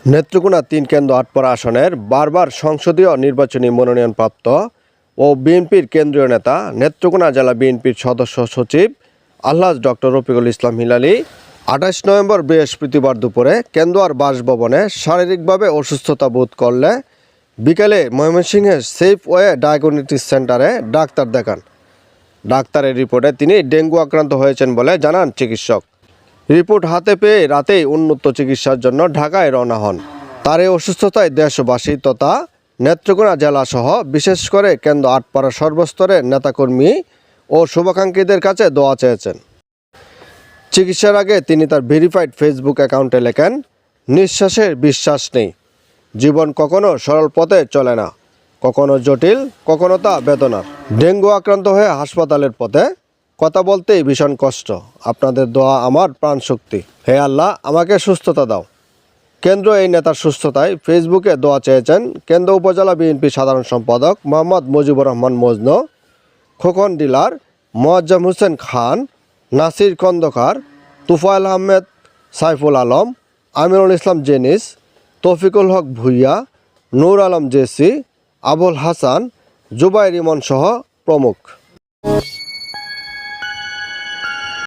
নেত্রকোনা ৩ কেন্দ্র আটপাড়া আসনের বারবার সংসদীয় নির্বাচনী মনোনয়নপ্রাপ্ত ও বিএনপির কেন্দ্রীয় নেতা নেত্রকোনা জেলা বিএনপির সদস্য সচিব আলহাজ ডক্টর রফিকুল ইসলাম হিলালী ২৮ নভেম্বর বৃহস্পতিবার দুপুরে কেন্দুয়ার বাসভবনে শারীরিকভাবে অসুস্থতা বোধ করলে বিকেলে ময়মনসিংহের সেফওয়ে ডায়াগনস্টিক সেন্টারে ডাক্তার দেখান। ডাক্তারের রিপোর্টে তিনি ডেঙ্গু আক্রান্ত হয়েছেন বলে জানান চিকিৎসক। রিপোর্ট হাতে পেয়ে রাতেই উন্নত চিকিৎসার জন্য ঢাকায় রওনা হন। তার এই অসুস্থতায় দেশবাসী তথা নেত্রকোনা জেলাসহ বিশেষ করে কেন্দ্র আটপাড়া সর্বস্তরের নেতাকর্মী ও শুভাকাঙ্ক্ষীদের কাছে দোয়া চেয়েছেন। চিকিৎসার আগে তিনি তার ভেরিফাইড ফেসবুক অ্যাকাউন্টে লেখেন, নিঃশ্বাসের বিশ্বাস নেই, জীবন কখনো সরল পথে চলে না, কখনো জটিল, কখনো তা বেদনার। ডেঙ্গু আক্রান্ত হয়ে হাসপাতালের পথে কথা বলতেই ভীষণ কষ্ট। আপনাদের দোয়া আমার প্রাণশক্তি। হে আল্লাহ, আমাকে সুস্থতা দাও। কেন্দ্র এই নেতার সুস্থতায় ফেসবুকে দোয়া চেয়েছেন কেন্দ্র উপজেলা বিএনপি সাধারণ সম্পাদক মোহাম্মদ মুজিবুর রহমান মজনু, খোকন ডিলার, মোয়াজ্জেম হোসেন খান, নাসির খন্দকার, তুফাইল আহমেদ, সাইফুল আলম, আমিনুল ইসলাম জেনিস, তৌফিকুল হক ভুইয়া, নূর আলম জেসি, আবুল হাসান, জুবাইর ইমন সহ প্রমুখ।